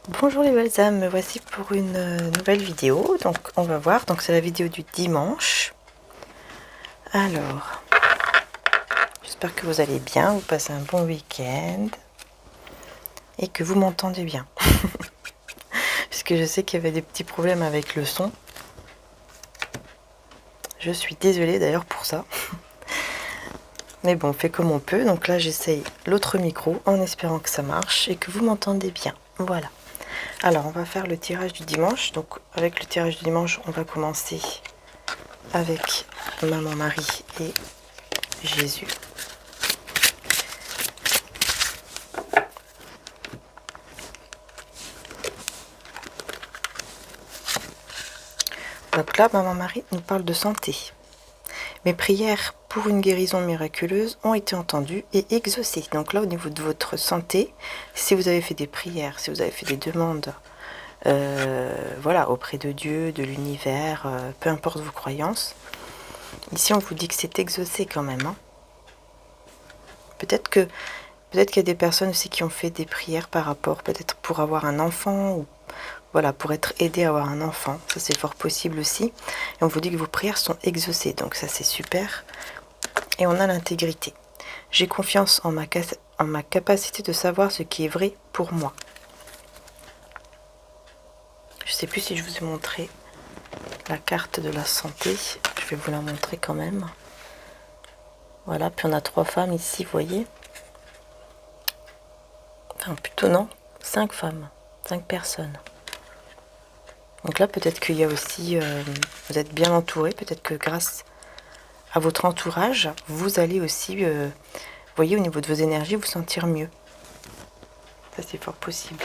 Bonjour les belles âmes, me voici pour une nouvelle vidéo. Donc on va voir, donc c'est la vidéo du dimanche. Alors, j'espère que vous allez bien, vous passez un bon week-end et que vous m'entendez bien. Puisque je sais qu'il y avait des petits problèmes avec le son. Je suis désolée d'ailleurs pour ça. Mais bon, on fait comme on peut. Donc là j'essaye l'autre micro en espérant que ça marche et que vous m'entendez bien. Voilà. Alors on va faire le tirage du dimanche. Donc avec le tirage du dimanche, on va commencer avec Maman Marie et Jésus. Donc là, Maman Marie nous parle de santé. Mes prières pour une guérison miraculeuse ont été entendues et exaucées. Donc là, au niveau de votre santé, si vous avez fait des prières, si vous avez fait des demandes, voilà, auprès de Dieu, de l'univers, peu importe vos croyances, ici on vous dit que c'est exaucé quand même. Hein. Peut-être qu'il y a des personnes aussi qui ont fait des prières par rapport, peut-être pour avoir un enfant ou voilà, pour être aidé à avoir un enfant, ça c'est fort possible aussi. Et on vous dit que vos prières sont exaucées, donc ça c'est super. Et on a l'intégrité. J'ai confiance en ma capacité de savoir ce qui est vrai pour moi. Je ne sais plus si je vous ai montré la carte de la santé. Je vais vous la montrer quand même. Voilà, puis on a 3 femmes ici, vous voyez. Enfin, plutôt non, 5 femmes, 5 personnes. Donc là, peut-être qu'il y a aussi, vous êtes bien entouré, peut-être que grâce à votre entourage, vous allez aussi, vous voyez, au niveau de vos énergies, vous sentir mieux. Ça, c'est fort possible.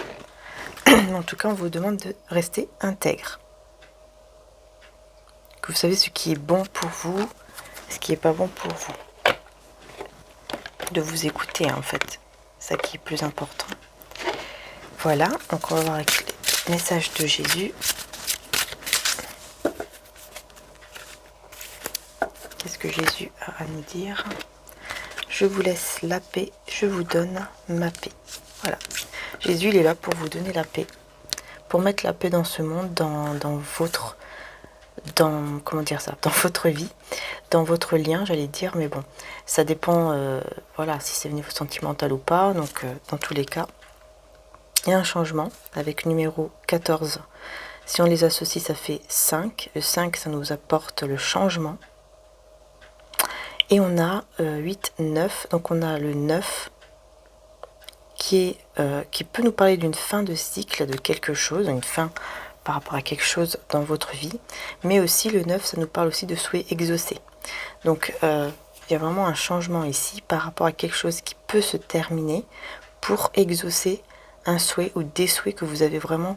En tout cas, on vous demande de rester intègre. Que vous savez ce qui est bon pour vous, ce qui n'est pas bon pour vous. De vous écouter, en fait. C'est ça qui est plus important. Voilà, donc on va voir avec les messages de Jésus. Qu'est-ce que Jésus a à nous dire? Je vous laisse la paix, je vous donne ma paix. Voilà. Jésus, il est là pour vous donner la paix. Pour mettre la paix dans ce monde, dans votre vie, dans votre lien, j'allais dire, mais bon, ça dépend, voilà, si c'est au niveau sentimental ou pas. Donc, dans tous les cas, il y a un changement avec numéro 14. Si on les associe, ça fait 5. Le 5, ça nous apporte le changement. Et on a 8, 9. Donc on a le 9 qui peut nous parler d'une fin de cycle, de quelque chose, une fin par rapport à quelque chose dans votre vie. Mais aussi le 9, ça nous parle aussi de souhaits exaucés. Donc il y a vraiment un changement ici par rapport à quelque chose qui peut se terminer pour exaucer un souhait ou des souhaits que vous avez vraiment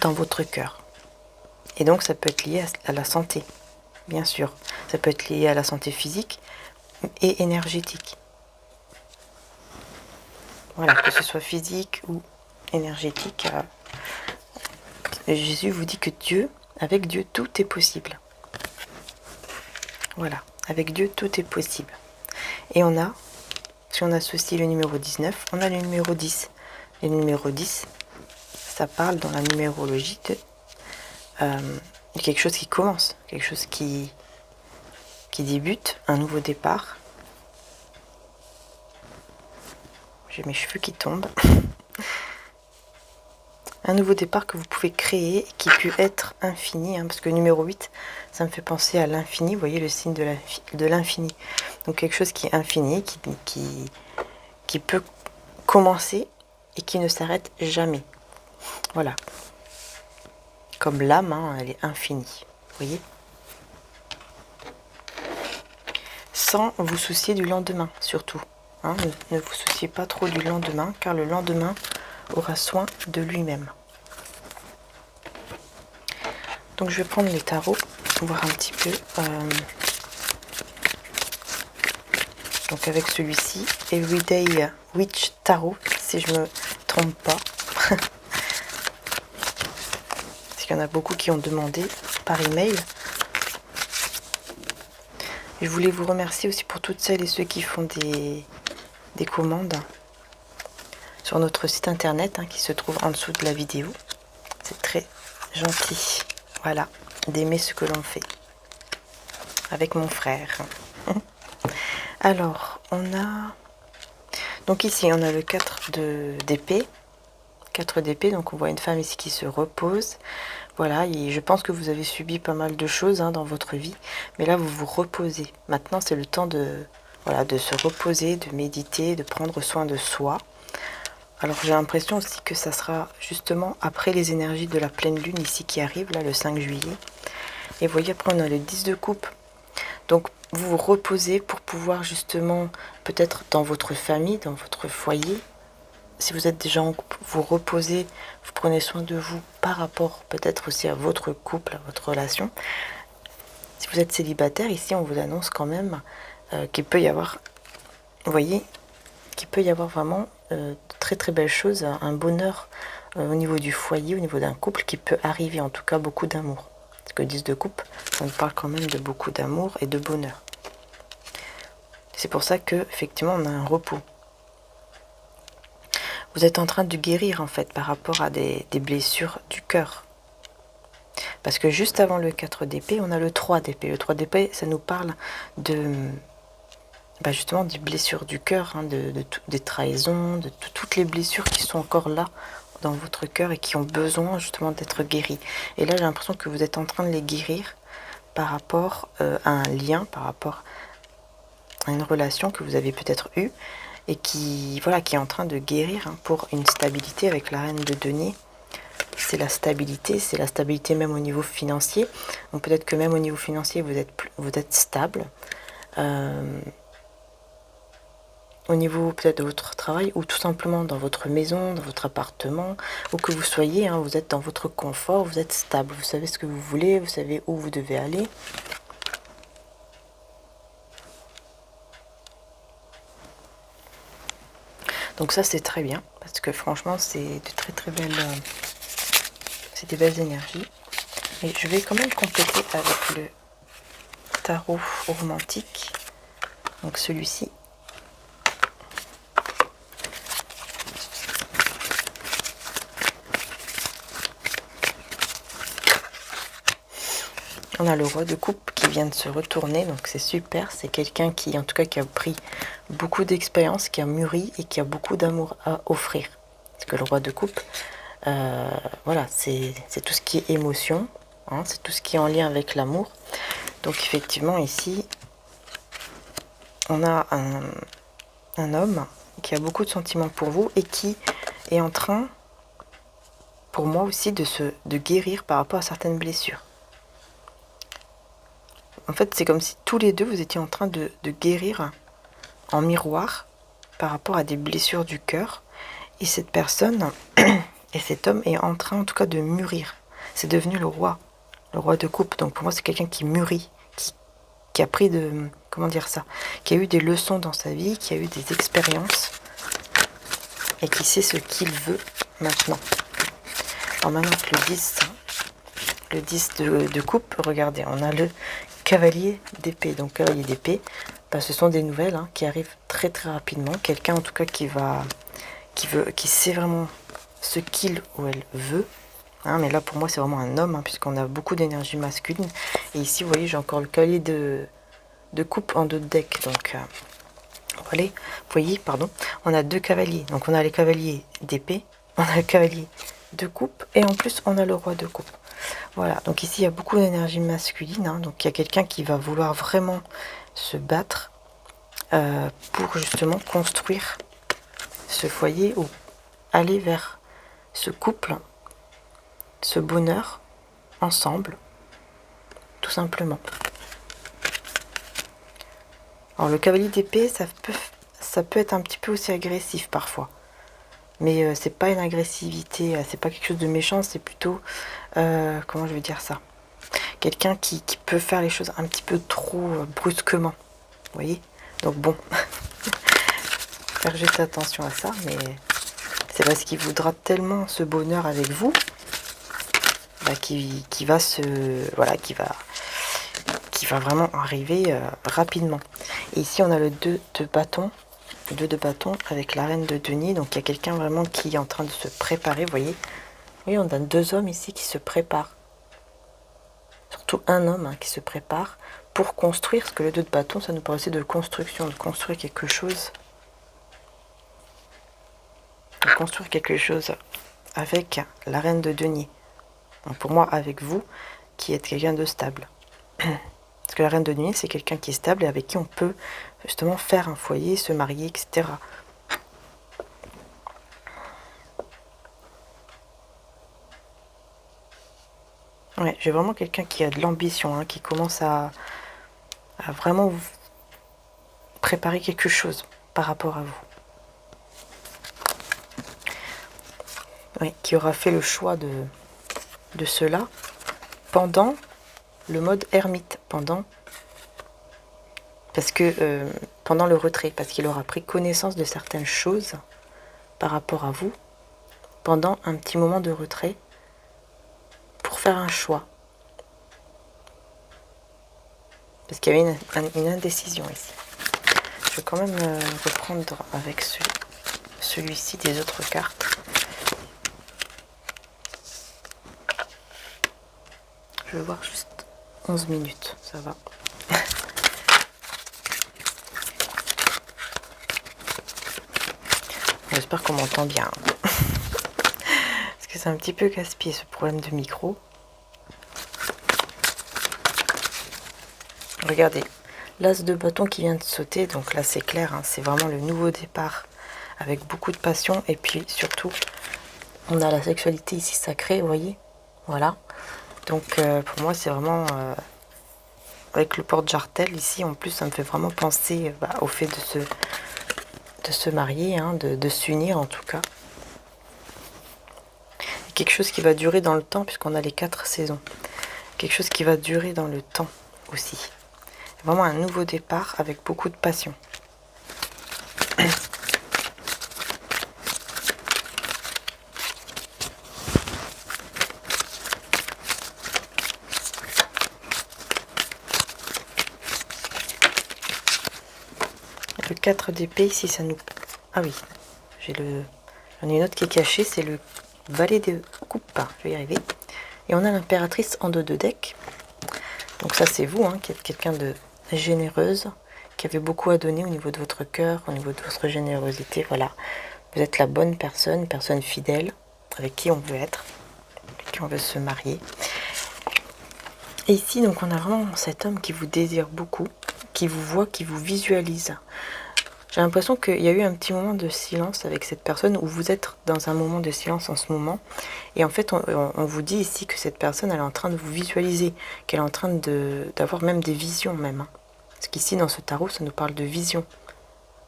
dans votre cœur. Et donc ça peut être lié à la santé, bien sûr. Ça peut être lié à la santé physique et énergétique. Voilà, que ce soit physique ou énergétique. Jésus vous dit que avec Dieu, tout est possible. Voilà, avec Dieu, tout est possible. Et si on associe le numéro 19, on a le numéro 10. Et le numéro 10, ça parle dans la numérologie de quelque chose qui commence, quelque chose qui débute, un nouveau départ. J'ai mes cheveux qui tombent. Un nouveau départ que vous pouvez créer, qui peut être infini, hein, parce que le numéro 8, ça me fait penser à l'infini, vous voyez le signe de l'infini. Donc quelque chose qui est infini, qui peut commencer et qui ne s'arrête jamais. Voilà. Comme l'âme, hein, elle est infinie, vous voyez. Sans vous soucier du lendemain, surtout. Hein, ne vous souciez pas trop du lendemain, car le lendemain aura soin de lui-même. Donc je vais prendre les tarots pour voir un petit peu. Donc avec celui-ci, Everyday Witch Tarot, si je me trompe pas. Parce qu'il y en a beaucoup qui ont demandé par email. Je voulais vous remercier aussi pour toutes celles et ceux qui font des commandes. sur notre site internet qui se trouve en dessous de la vidéo. C'est très gentil, voilà, d'aimer ce que l'on fait avec mon frère. Alors, on a... Donc ici, on a le 4 d'épée. 4 d'épée, donc on voit une femme ici qui se repose. Voilà, et je pense que vous avez subi pas mal de choses dans votre vie. Mais là, vous vous reposez. Maintenant, c'est le temps de, voilà, de se reposer, de méditer, de prendre soin de soi. Alors, j'ai l'impression aussi que ça sera justement après les énergies de la pleine lune ici qui arrive, là, le 5 juillet. Et vous voyez, après, on a le 10 de coupe. Donc, vous vous reposez pour pouvoir justement, peut-être dans votre famille, dans votre foyer, si vous êtes déjà en couple, vous reposez, vous prenez soin de vous par rapport peut-être aussi à votre couple, à votre relation. Si vous êtes célibataire, ici on vous annonce quand même qu'il peut y avoir, vous voyez, qu'il peut y avoir vraiment de très très belles choses, un bonheur au niveau du foyer, au niveau d'un couple qui peut arriver, en tout cas beaucoup d'amour. Parce que 10 de coupe, on parle quand même de beaucoup d'amour et de bonheur. C'est pour ça que effectivement on a un repos. Vous êtes en train de guérir en fait par rapport à des blessures du cœur. Parce que juste avant le 4 d'épée, on a le 3 d'épée. Le 3 d'épée, ça nous parle de justement des blessures du cœur, des trahisons, de toutes les blessures qui sont encore là dans votre cœur et qui ont besoin justement d'être guéries. Et là, j'ai l'impression que vous êtes en train de les guérir par rapport à un lien, par rapport à une relation que vous avez peut-être eue et qui est en train de guérir pour une stabilité avec la reine de denier. C'est la stabilité même au niveau financier. Donc peut-être que même au niveau financier, vous êtes stable. Au niveau peut-être de votre travail, ou tout simplement dans votre maison, dans votre appartement, où que vous soyez, vous êtes dans votre confort, vous êtes stable, vous savez ce que vous voulez, vous savez où vous devez aller. Donc ça c'est très bien, parce que franchement c'est de très très belles, c'est des belles énergies. Et je vais quand même compléter avec le tarot romantique, donc celui-ci. On a le roi de coupe qui vient de se retourner, donc c'est super. C'est quelqu'un qui, en tout cas, qui a pris beaucoup d'expérience, qui a mûri et qui a beaucoup d'amour à offrir. Parce que le roi de coupe, voilà, c'est tout ce qui est émotion, c'est tout ce qui est en lien avec l'amour. Donc effectivement, ici, on a un homme qui a beaucoup de sentiments pour vous et qui est en train, pour moi aussi, de guérir par rapport à certaines blessures. En fait, c'est comme si tous les deux, vous étiez en train de guérir en miroir par rapport à des blessures du cœur. Et cette personne et cet homme est en train, en tout cas, de mûrir. C'est devenu le roi de coupe. Donc pour moi, c'est quelqu'un qui mûrit, qui a pris qui a eu des leçons dans sa vie, qui a eu des expériences et qui sait ce qu'il veut maintenant. Alors maintenant, le 10 de coupe, regardez, on a le cavalier d'épée. Donc cavalier d'épée, ce sont des nouvelles qui arrivent très très rapidement. Quelqu'un en tout cas qui sait vraiment ce qu'il ou elle veut. Mais là pour moi c'est vraiment un homme, puisqu'on a beaucoup d'énergie masculine. Et ici vous voyez j'ai encore le cavalier de coupe en 2 decks. Donc vous voyez, pardon, on a 2 cavaliers. Donc on a les cavaliers d'épée, on a le cavalier de coupe et en plus on a le roi de coupe. Voilà, donc ici il y a beaucoup d'énergie masculine, donc il y a quelqu'un qui va vouloir vraiment se battre pour justement construire ce foyer ou aller vers ce couple, ce bonheur ensemble, tout simplement. Alors le cavalier d'épée, ça peut être un petit peu aussi agressif parfois. Mais c'est pas une agressivité, c'est pas quelque chose de méchant, c'est plutôt, comment je vais dire ça, quelqu'un qui peut faire les choses un petit peu trop brusquement, vous voyez. Donc bon, faire juste attention à ça, mais c'est parce qu'il voudra tellement ce bonheur avec vous, qui va vraiment arriver rapidement. Et ici on a le 2 de bâton, le 2 de bâton avec la reine de denier. Donc il y a quelqu'un vraiment qui est en train de se préparer, vous voyez. Oui, on a 2 hommes ici qui se préparent. Surtout un homme qui se prépare pour construire, parce que le 2 de bâton, ça nous parle aussi de construction, de construire quelque chose. De construire quelque chose avec la reine de denier. Donc pour moi, avec vous, qui êtes quelqu'un de stable. Parce que la reine de denier, c'est quelqu'un qui est stable et avec qui on peut justement faire un foyer, se marier, etc. Ouais, j'ai vraiment quelqu'un qui a de l'ambition, qui commence à vraiment préparer quelque chose par rapport à vous. Oui, qui aura fait le choix de cela pendant le mode ermite, pendant le retrait, parce qu'il aura pris connaissance de certaines choses par rapport à vous pendant un petit moment de retrait pour faire un choix. Parce qu'il y avait une indécision ici. Je vais quand même reprendre avec celui-ci des autres cartes. Je vais voir juste 11 minutes, ça va. J'espère qu'on m'entend bien. Parce que c'est un petit peu casse-pied ce problème de micro. Regardez, l'as de bâton qui vient de sauter, donc là c'est clair, c'est vraiment le nouveau départ avec beaucoup de passion. Et puis surtout, on a la sexualité ici sacrée, vous voyez. Voilà. Donc pour moi c'est vraiment... avec le porte-jartel ici, en plus ça me fait vraiment penser au fait de se marier, de s'unir en tout cas. Quelque chose qui va durer dans le temps, puisqu'on a les 4 saisons. Quelque chose qui va durer dans le temps aussi. Vraiment un nouveau départ avec beaucoup de passion. Le 4 d'épée ici, ça nous... Ah oui, j'en ai une autre qui est cachée, c'est le valet de coupe. Je vais y arriver. Et on a l'impératrice en 2 de deck. Donc ça c'est vous, qui êtes quelqu'un de généreuse, qui avait beaucoup à donner au niveau de votre cœur, au niveau de votre générosité. Voilà, vous êtes la bonne personne, personne fidèle, avec qui on veut être, avec qui on veut se marier. Et ici, donc, on a vraiment cet homme qui vous désire beaucoup, qui vous voit, qui vous visualise. J'ai l'impression qu'il y a eu un petit moment de silence avec cette personne, où vous êtes dans un moment de silence en ce moment. Et en fait, on vous dit ici que cette personne, elle est en train de vous visualiser, qu'elle est en train d'avoir même des visions même. Parce qu'ici, dans ce tarot, ça nous parle de vision,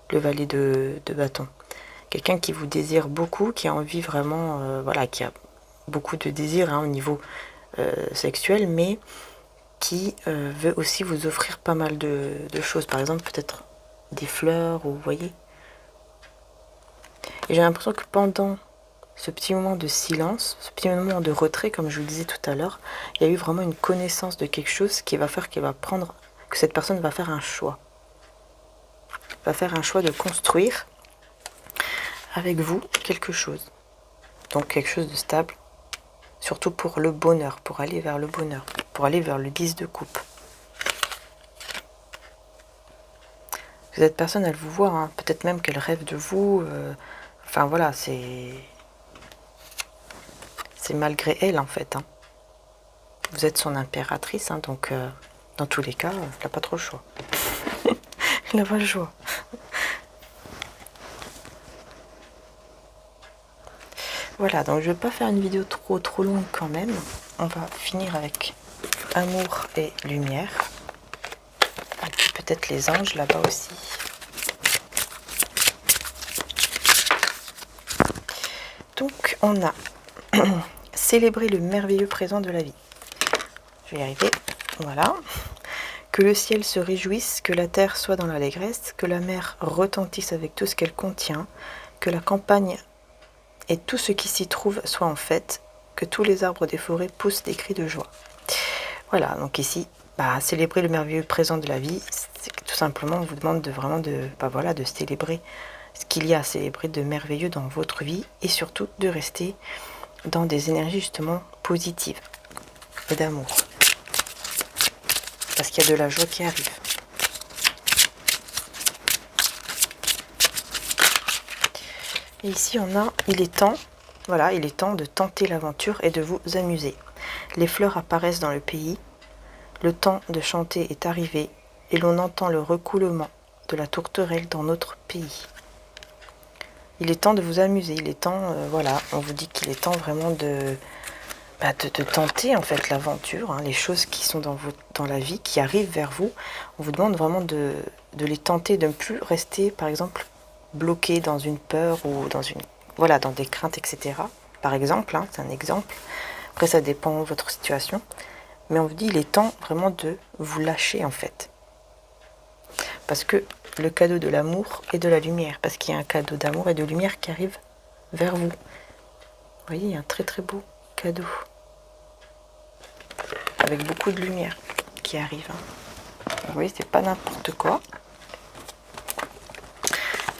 le valet de bâton. Quelqu'un qui vous désire beaucoup, qui a envie vraiment, voilà, qui a beaucoup de désir au niveau sexuel, mais qui veut aussi vous offrir pas mal de choses. Par exemple, peut-être des fleurs, ou vous voyez. Et j'ai l'impression que pendant ce petit moment de silence, ce petit moment de retrait, comme je vous le disais tout à l'heure, il y a eu vraiment une connaissance de quelque chose qui va faire que cette personne va faire un choix. Va faire un choix de construire avec vous quelque chose. Donc quelque chose de stable, surtout pour le bonheur, pour aller vers le bonheur, pour aller vers le 10 de coupe. Cette personne, elle vous voit, peut-être même qu'elle rêve de vous. Enfin voilà, c'est malgré elle en fait. Vous êtes son impératrice, donc dans tous les cas, elle n'a pas trop le choix. Elle n'a pas le choix. Voilà, donc je ne vais pas faire une vidéo trop longue quand même. On va finir avec amour et lumière. Et puis peut-être les anges là-bas aussi. Donc on a célébré le merveilleux présent de la vie. Je vais y arriver. Voilà. Que le ciel se réjouisse, que la terre soit dans l'allégresse, que la mer retentisse avec tout ce qu'elle contient, que la campagne et tout ce qui s'y trouve soit en fête, que tous les arbres des forêts poussent des cris de joie. Voilà, donc ici, célébrer le merveilleux présent de la vie, c'est tout tout simplement, on vous demande de vraiment de célébrer ce qu'il y a à célébrer de merveilleux dans votre vie et surtout de rester dans des énergies justement positives et d'amour. Parce qu'il y a de la joie qui arrive. Et ici on a, il est temps de tenter l'aventure et de vous amuser. Les fleurs apparaissent dans le pays, le temps de chanter est arrivé et l'on entend le recoulement de la tourterelle dans notre pays. Il est temps de vous amuser, il est temps, on vous dit qu'il est temps vraiment de tenter en fait l'aventure, hein, les choses qui sont dans la vie, qui arrivent vers vous. On vous demande vraiment de les tenter, de ne plus rester par exemple bloqué dans une peur ou dans des craintes, etc. Par exemple, hein, c'est un exemple. Après ça dépend de votre situation. Mais on vous dit il est temps vraiment de vous lâcher en fait. Parce que le cadeau de l'amour et de la lumière, parce qu'il y a un cadeau d'amour et de lumière qui arrive vers vous. Vous voyez, il y a un très très beau cadeau. Avec beaucoup de lumière qui arrive. Hein. Vous voyez, c'est pas n'importe quoi.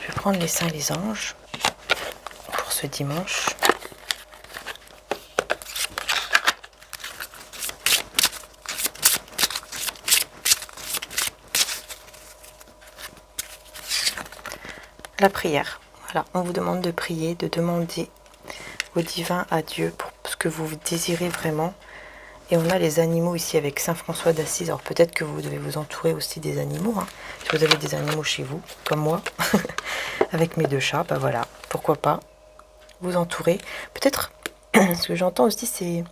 Je vais prendre les saints et les anges pour ce dimanche. La prière. Voilà, on vous demande de prier, de demander au divin, à Dieu, pour ce que vous désirez vraiment. Et on a les animaux ici avec Saint François d'Assise. Alors peut-être que vous devez vous entourer aussi des animaux. Hein. Si vous avez des animaux chez vous, comme moi, avec mes 2 chats, voilà, pourquoi pas vous entourer. Peut-être, ce que j'entends aussi, c'est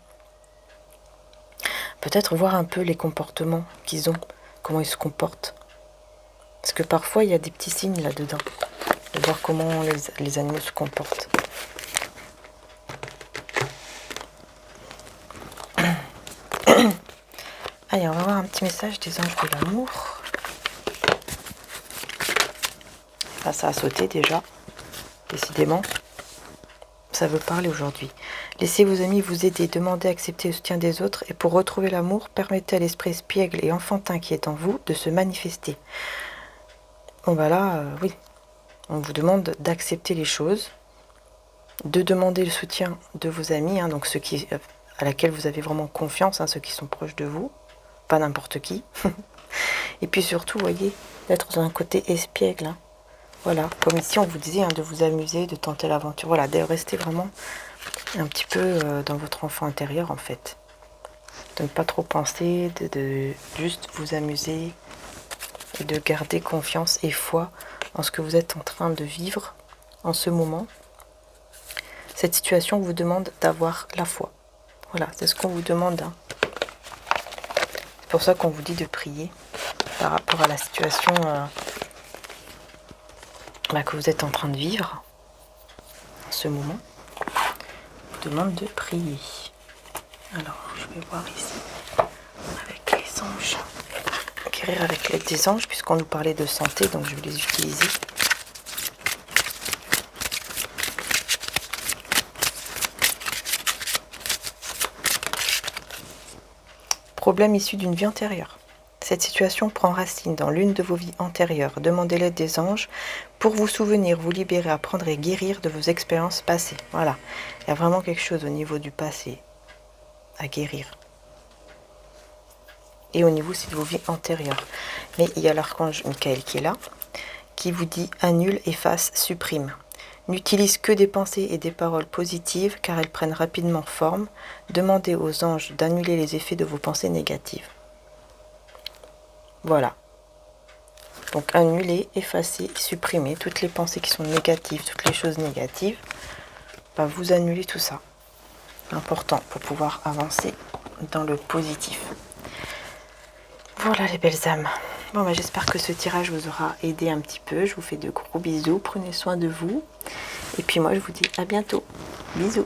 peut-être voir un peu les comportements qu'ils ont, comment ils se comportent. Parce que parfois, il y a des petits signes là-dedans. De voir comment les animaux se comportent. Allez, on va voir un petit message des anges de l'amour. Là, ça a sauté déjà. Décidément, ça veut parler aujourd'hui. Laissez vos amis vous aider, demandez, accepter le soutien des autres. Et pour retrouver l'amour, permettez à l'esprit espiègle et enfantin qui est en vous de se manifester. Bon, là, oui. On vous demande d'accepter les choses, de demander le soutien de vos amis, hein, donc ceux à laquelle vous avez vraiment confiance, hein, ceux qui sont proches de vous, pas n'importe qui. Et puis surtout, vous voyez, d'être dans un côté espiègle. Hein. Voilà, comme ici on vous disait, hein, de vous amuser, de tenter l'aventure. Voilà, de rester vraiment un petit peu dans votre enfant intérieur en fait. De ne pas trop penser, de juste vous amuser et de garder confiance et foi en ce que vous êtes en train de vivre en ce moment. Cette situation vous demande d'avoir la foi. Voilà, c'est ce qu'on vous demande. Hein. C'est pour ça qu'on vous dit de prier par rapport à la situation que vous êtes en train de vivre en ce moment. On vous demande de prier. Alors, je vais voir ici avec les anges. Guérir avec l'aide des anges, puisqu'on nous parlait de santé, donc je vais les utiliser. Problème issu d'une vie antérieure. Cette situation prend racine dans l'une de vos vies antérieures. Demandez l'aide des anges pour vous souvenir, vous libérer, apprendre et guérir de vos expériences passées. Voilà, il y a vraiment quelque chose au niveau du passé à guérir. Et au niveau aussi de vos vies antérieures. Mais il y a l'archange Michael qui est là, qui vous dit annule, efface, supprime. N'utilise que des pensées et des paroles positives car elles prennent rapidement forme. Demandez aux anges d'annuler les effets de vos pensées négatives. Voilà. Donc annuler, effacer, supprimer toutes les pensées qui sont négatives, toutes les choses négatives. Vous annulez tout ça. Important pour pouvoir avancer dans le positif. Voilà les belles âmes. Bon, j'espère que ce tirage vous aura aidé un petit peu. Je vous fais de gros bisous. Prenez soin de vous. Et puis moi, je vous dis à bientôt. Bisous.